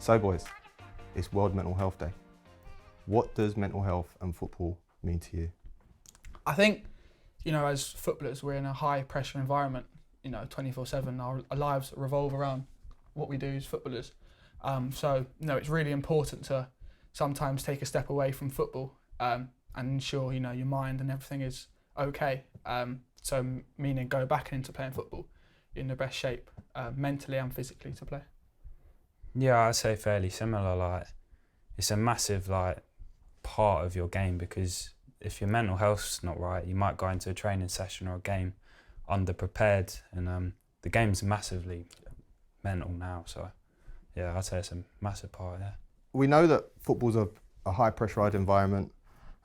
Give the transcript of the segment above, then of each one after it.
So boys, it's World Mental Health Day. What does mental health and football mean to you? I think, as footballers, we're in a high pressure environment, 24/7. Our lives revolve around what we do as footballers. So it's really important to sometimes take a step away from football and ensure, your mind and everything is okay. So meaning go back into playing football in the best shape, mentally and physically to play. Yeah, I'd say fairly similar. It's a massive part of your game, because if your mental health's not right, you might go into a training session or a game underprepared, and the game's massively mental now. So yeah, I'd say it's a massive part. Yeah. We know that football's a high pressurised environment,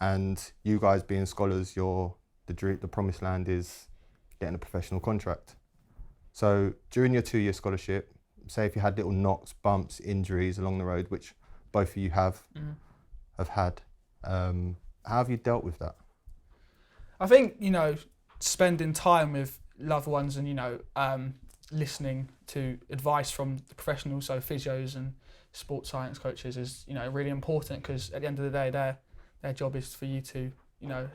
and you guys being scholars, the promised land is getting a professional contract. So during your 2-year scholarship, say if you had little knocks, bumps, injuries along the road, which both of you have had, how have you dealt with that? I think, spending time with loved ones and, listening to advice from the professionals, so physios and sports science coaches is, really important, because at the end of the day, their job is for you to,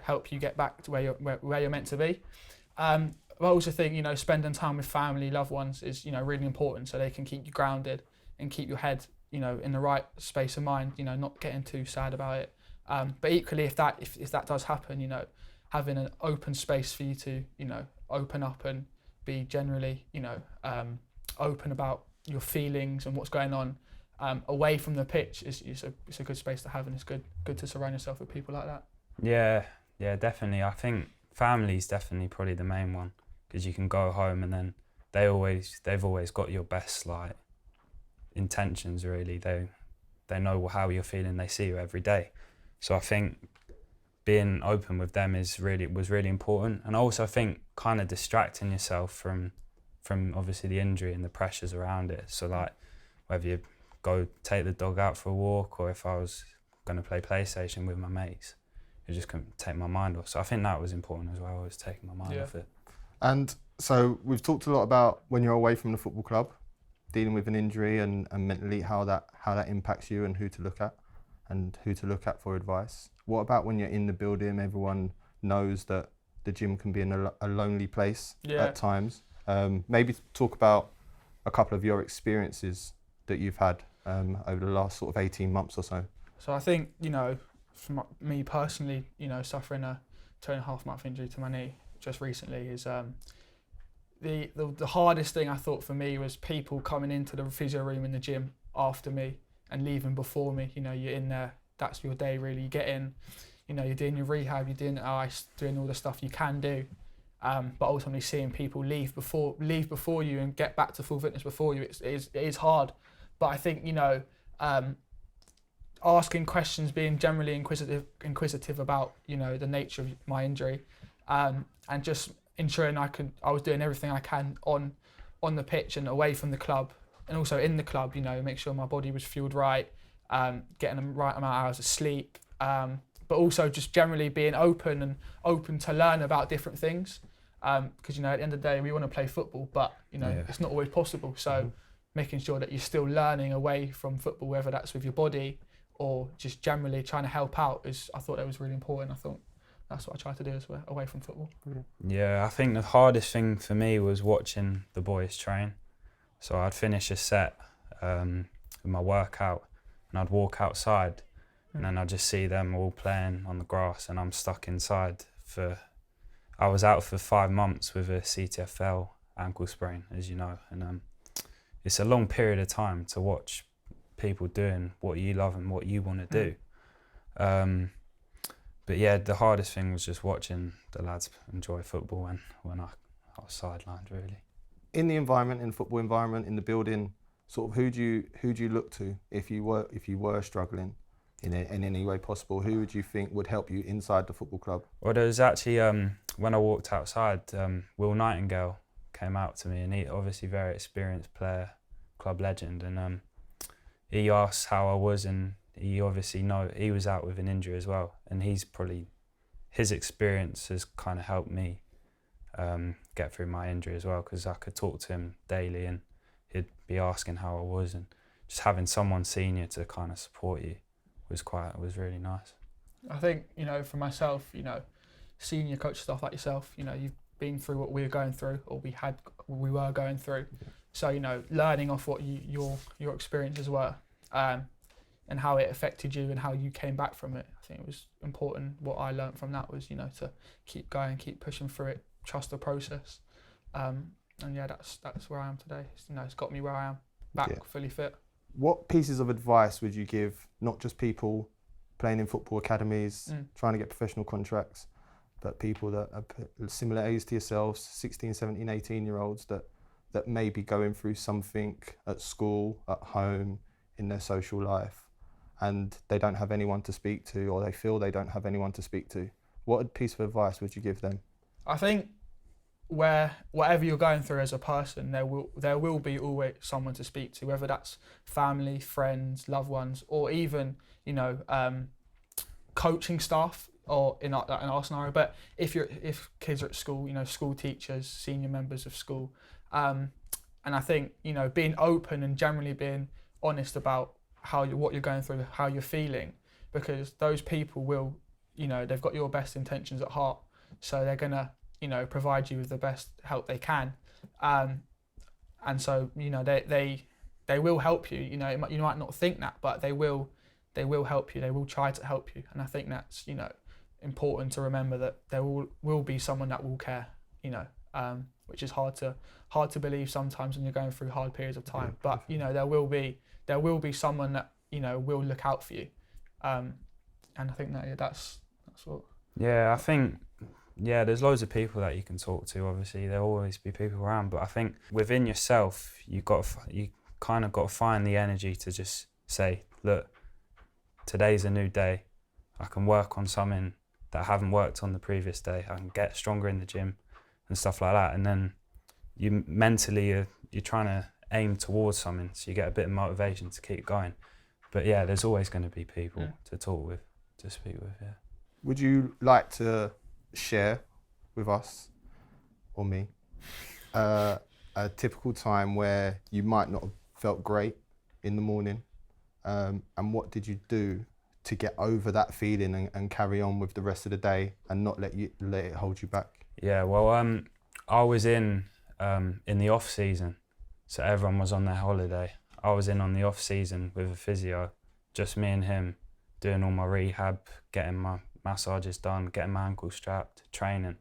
help you get back to where you're meant to be. But I also think, spending time with family, loved ones is, really important, so they can keep you grounded and keep your head, in the right space of mind, not getting too sad about it. But equally, if that does happen, having an open space for you to, open up and be generally, open about your feelings and what's going on away from the pitch is a good space to have, and it's good to surround yourself with people like that. Yeah, definitely. I think family's definitely probably the main one, because you can go home and then they've always got your best intentions. Really, they know how you're feeling. They see you every day, so I think being open with them was really important. And I also think kind of distracting yourself from obviously the injury and the pressures around it. So whether you go take the dog out for a walk, or if I was going to play PlayStation with my mates, it just couldn't take my mind off. So I think that was important as well, was taking my mind off it. And so we've talked a lot about when you're away from the football club, dealing with an injury and mentally how that impacts you, and who to look at for advice. What about when you're in the building? Everyone knows that the gym can be a lonely place at times. Maybe talk about a couple of your experiences that you've had over the last sort of 18 months or so. So I think, for me personally, suffering a 2.5 month injury to my knee just recently is the hardest thing I thought for me was people coming into the physio room in the gym after me and leaving before me. You're in there, that's your day really. You get in, you're doing your rehab, you're doing ice, doing all the stuff you can do, but ultimately seeing people leave before you and get back to full fitness before you, it is hard. But I think, asking questions, being generally inquisitive about, the nature of my injury, and just ensuring I was doing everything I can on the pitch and away from the club, and also in the club, make sure my body was fueled right, getting the right amount of hours of sleep, but also just generally being open to learn about different things, because at the end of the day we want to play football, but it's not always possible. So making sure that you're still learning away from football, whether that's with your body or just generally trying to help out, I thought that was really important. I thought that's what I tried to do as well, away from football. Yeah, I think the hardest thing for me was watching the boys train. So I'd finish a set with my workout, and I'd walk outside, and then I'd just see them all playing on the grass, and I'm stuck inside. I was out for 5 months with a CTFL ankle sprain, as you know, and it's a long period of time to watch people doing what you love and what you want to do. But yeah, the hardest thing was just watching the lads enjoy football when I was sidelined, really. In the environment, in the football environment, in the building, sort of who do you look to if you were struggling in any way possible? Who would you think would help you inside the football club? Well, there was actually when I walked outside, Will Nightingale came out to me, and he obviously very experienced player, club legend, and he asked how I was, and he obviously he was out with an injury as well, and his experience has kind of helped me get through my injury as well, because I could talk to him daily and he'd be asking how I was, and just having someone senior to kind of support you was really nice. I think, for myself, senior coach staff like yourself, you've been through what we were going through, or we were going through. So, learning off what your experiences were, and how it affected you and how you came back from it. I think it was important. What I learned from that was, to keep going, keep pushing through it, trust the process. And yeah, that's where I am today. It's got me where I am, back fully fit. What pieces of advice would you give, not just people playing in football academies, trying to get professional contracts, but people that are similar age to yourselves, 16, 17, 18-year-olds that may be going through something at school, at home, in their social life, and they don't have anyone to speak to, or they feel they don't have anyone to speak to? What piece of advice would you give them? I think whatever you're going through as a person, there will be always someone to speak to, whether that's family, friends, loved ones, or even coaching staff, or in our scenario. But if kids are at school, school teachers, senior members of school, and I think being open and generally being honest about what you're going through, how you're feeling, because those people will, they've got your best intentions at heart, so they're gonna provide you with the best help they can, and so they will help you. You might not think that, but they will help you. They will try to help you, and I think that's important to remember, that there will be someone that will care. Which is hard to believe sometimes when you're going through hard periods of time. But there will be someone that will look out for you, and I think that's what. Yeah, I think. Yeah, there's loads of people that you can talk to. Obviously, there'll always be people around, but I think within yourself, you kind of got to find the energy to just say, look, today's a new day. I can work on something that I haven't worked on the previous day. I can get stronger in the gym and stuff like that. And then you mentally, you're trying to aim towards something, so you get a bit of motivation to keep going. But yeah, there's always going to be people to talk with, to speak with. Yeah. Would you like to share with us, or me, a typical time where you might not have felt great in the morning, and what did you do to get over that feeling and carry on with the rest of the day and not let it hold you back? Yeah, well, I was in the off season, so everyone was on their holiday. I was in on the off season with a physio, just me and him, doing all my rehab, getting my massages done, getting my ankle strapped, training,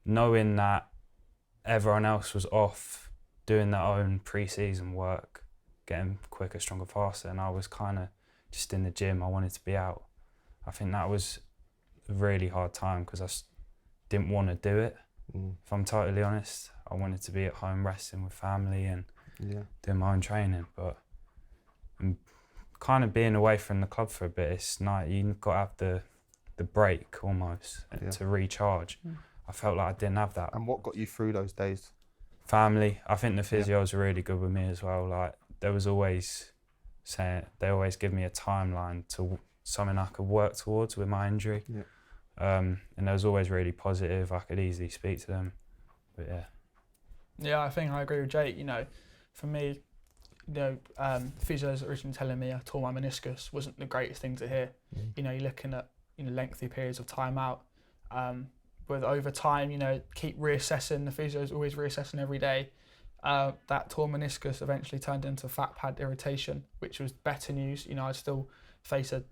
knowing that everyone else was off doing their own pre-season work, getting quicker, stronger, faster, and I was kind of just in the gym. I wanted to be out. I think that was a really hard time because I didn't want to do it. If I'm totally honest, I wanted to be at home resting with family and doing my own training, but kind of being away from the club for a bit, it's nice. You've got to have the break almost to recharge. I felt like I didn't have that. And what got you through those days? Family. I think the physios were really good with me as well. Like they always give me a timeline to something I could work towards with my injury. And they was always really positive. I could easily speak to them. But yeah, I think I agree with Jake. For me, physios originally telling me I tore my meniscus wasn't the greatest thing to hear. You're looking at lengthy periods of time out. But over time, keep reassessing. The physio's always reassessing every day. That torn meniscus eventually turned into fat pad irritation, which was better news. I'd still face a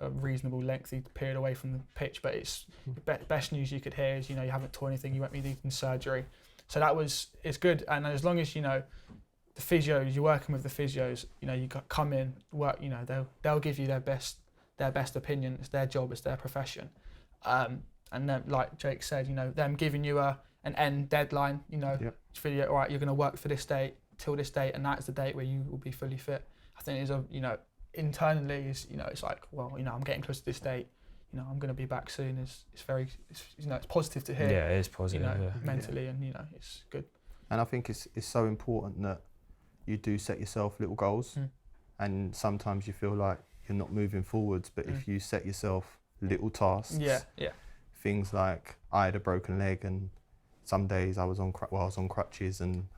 reasonable lengthy period away from the pitch, but it's the best news you could hear is you haven't torn anything, you won't be needing surgery. So it's good. And as long as the physios, you're working with the physios, you come in, work, they'll give you their best opinion. It's their job, it's their profession. And then, like Jake said, them giving you an end deadline, all right, you're going to work for this date till this date, and that's the date where you will be fully fit. I think is internally is it's like, well, I'm getting close to this date, I'm going to be back soon. It's very, it's positive to hear. Yeah, it is positive. Mentally, and it's good. And I think it's so important that you do set yourself little goals, and sometimes you feel like you're not moving forwards, but if you set yourself little tasks, things like I had a broken leg, and some days I was on crutches, and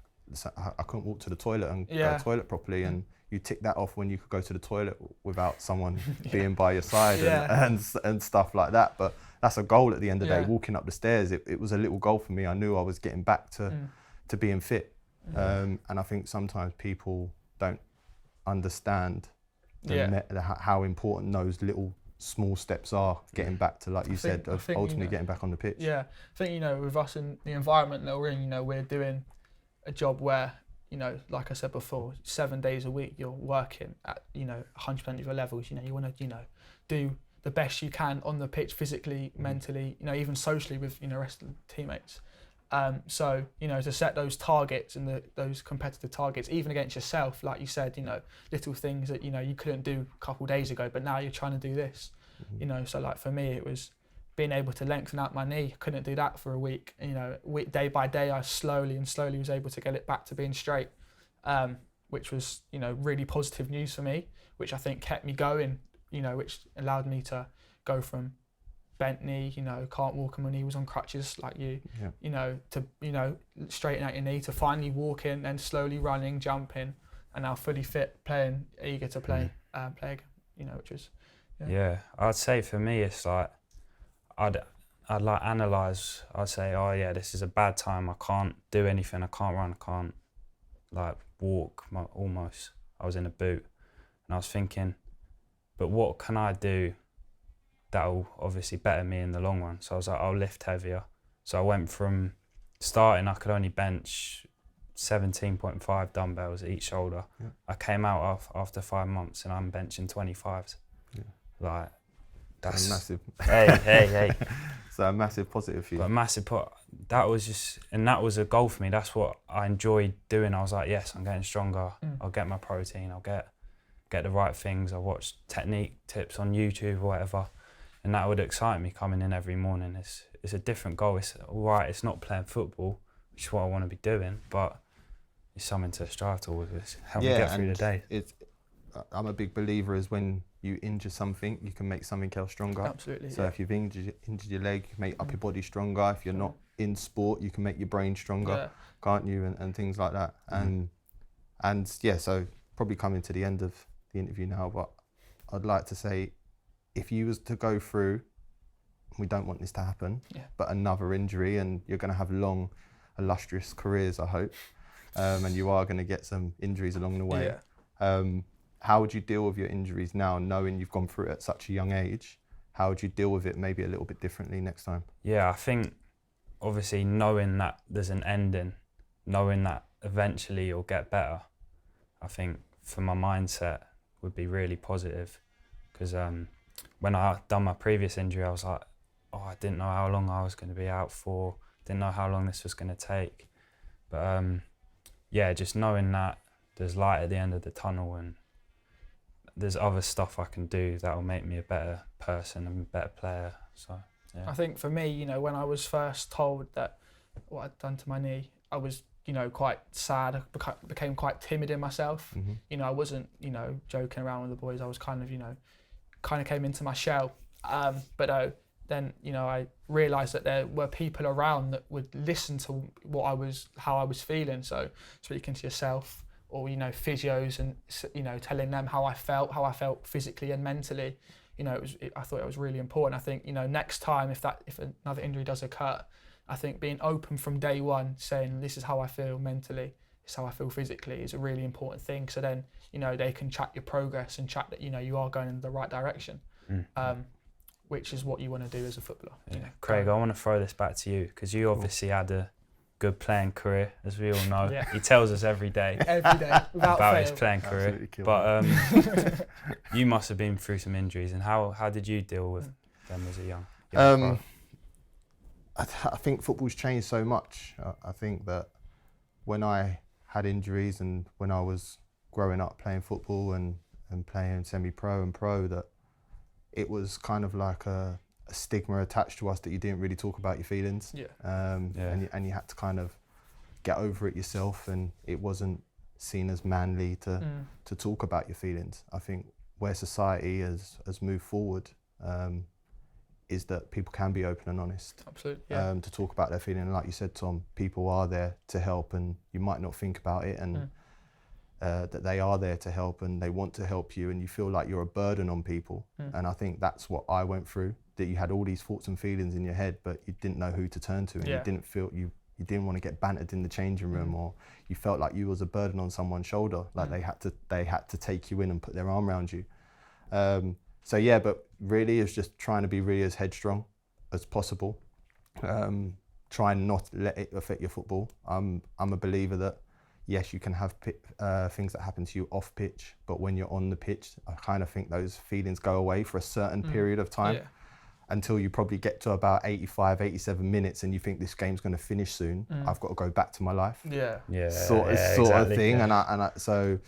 I couldn't walk to the toilet and go to the toilet properly, and you tick that off when you could go to the toilet without someone being by your side Yeah. and stuff like that. But that's a goal at the end of the day. Yeah. Walking up the stairs, it was a little goal for me. I knew I was getting back to being fit. And I think sometimes people don't understand how important those little small steps are, getting back to, like you said, ultimately getting back on the pitch. Yeah, I think, with us in the environment that we're in, we're doing a job where, like I said before, 7 days a week you're working at, 100% of your levels. You want to, do the best you can on the pitch, physically, mentally, even socially with, rest of the teammates. So, to set those targets and those competitive targets, even against yourself, like you said, little things that, you couldn't do a couple of days ago, but now you're trying to do this, so like for me, it was being able to lengthen out my knee. Couldn't do that for a week. Day by day, I slowly was able to get it back to being straight, which was, really positive news for me, which I think kept me going, which allowed me to go from bent knee, can't walk on my knee, was on crutches like you, to, straighten out your knee, to finally walking and slowly running, jumping, and now fully fit, playing, eager to play again, which was, Yeah, I'd say for me, it's like, I'd like analyse, I'd say, oh yeah, this is a bad time, I can't do anything, I can't run, I can't like walk, almost, I was in a boot, and I was thinking, but what can I do that'll obviously better me in the long run? So I was like, I'll lift heavier. So I went from starting, I could only bench 17.5 dumbbells at each shoulder. Yeah. I came out after 5 months and I'm benching 25s. Yeah. Like, that's massive. Hey. So a massive positive for you. But a massive that was a goal for me. That's what I enjoyed doing. I was like, yes, I'm getting stronger. I'll get my protein. I'll get the right things. I watch technique tips on YouTube or whatever. And that would excite me coming in every morning. It's a different goal. It's all right, it's not playing football, which is what I want to be doing, but it's something to strive towards. It's help me get through the day. I'm a big believer is when you injure something, you can make something else stronger. Absolutely. So if you've injured your leg, you can make upper body stronger. If you're not in sport, you can make your brain stronger, can't you? And things like that. And so probably coming to the end of the interview now, but I'd like to say, if you was to go through, we don't want this to happen, but another injury, and you're going to have long, illustrious careers, I hope, and you are going to get some injuries along the way. How would you deal with your injuries now, knowing you've gone through it at such a young age? How would you deal with it maybe a little bit differently next time? Yeah, I think obviously knowing that there's an ending, knowing that eventually you'll get better, I think for my mindset would be really positive, because when I done my previous injury, I was like, I didn't know how long I was going to be out for, didn't know how long this was going to take. But just knowing that there's light at the end of the tunnel and there's other stuff I can do that will make me a better person and a better player. So, yeah. I think for me, when I was first told that what I'd done to my knee, I was, quite sad. I became quite timid in myself. Mm-hmm. I wasn't, joking around with the boys. I was kind of came into my shell. But then, I realised that there were people around that would listen to how I was feeling. So speaking to yourself, or physios, and telling them how I felt physically and mentally. I thought it was really important. I think next time if another injury does occur, I think being open from day one, saying this is how I feel mentally, this is how I feel physically, is a really important thing. So then they can track your progress and track that you are going in the right direction, which is what you want to do as a footballer. Yeah. Craig, I want to throw this back to you, because you obviously had a good playing career, as we all know. Yeah. He tells us every day about his playing career. But you must have been through some injuries, and how did you deal with them as a young pro? I think football's changed so much. I think that when I had injuries and when I was growing up playing football and playing semi-pro and pro, that it was kind of like a stigma attached to us that you didn't really talk about your feelings. And you had to kind of get over it yourself, and it wasn't seen as manly to talk about your feelings. I think where society has moved forward is that people can be open and honest. Absolutely. To talk about their feeling. And like you said, Tom, people are there to help, and you might not think about it, and that they are there to help and they want to help you, and you feel like you're a burden on people. And I think that's what I went through, that you had all these thoughts and feelings in your head, but you didn't know who to turn to, and you didn't feel you didn't want to get bantered in the changing room, or you felt like you was a burden on someone's shoulder, like they had to take you in and put their arm around you. So yeah, but really it's just trying to be really as headstrong as possible. Try and not let it affect your football. I'm a believer that yes, you can have things that happen to you off pitch, but when you're on the pitch, I kind of think those feelings go away for a certain period of time, until you probably get to about 85, 87 minutes and you think this game's going to finish soon. I've got to go back to my life. Sort of thing. And so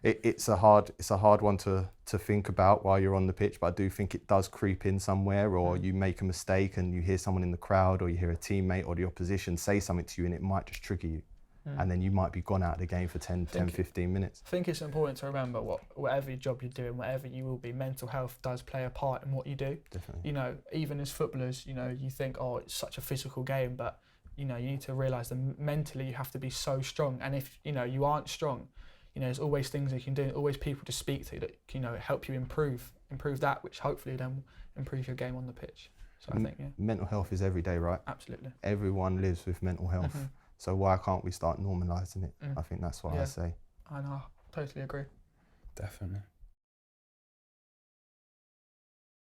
it's a hard one to think about while you're on the pitch, but I do think it does creep in somewhere, or you make a mistake and you hear someone in the crowd, or you hear a teammate or the opposition say something to you, and it might just trigger you. And then you might be gone out of the game for 10, 15 minutes. I think it's important to remember whatever job you're doing, whatever you will be, mental health does play a part in what you do. Definitely. You know, even as footballers, you know, you think, oh, it's such a physical game, but, you know, you need to realise that mentally you have to be so strong. And if, you know, you aren't strong, you know, there's always things you can do, always people to speak to that, you know, help you improve that, which hopefully then improve your game on the pitch. So I think, mental health is every day, right? Absolutely. Everyone lives with mental health. So why can't we start normalising it? I think that's what I say. I know, totally agree. Definitely.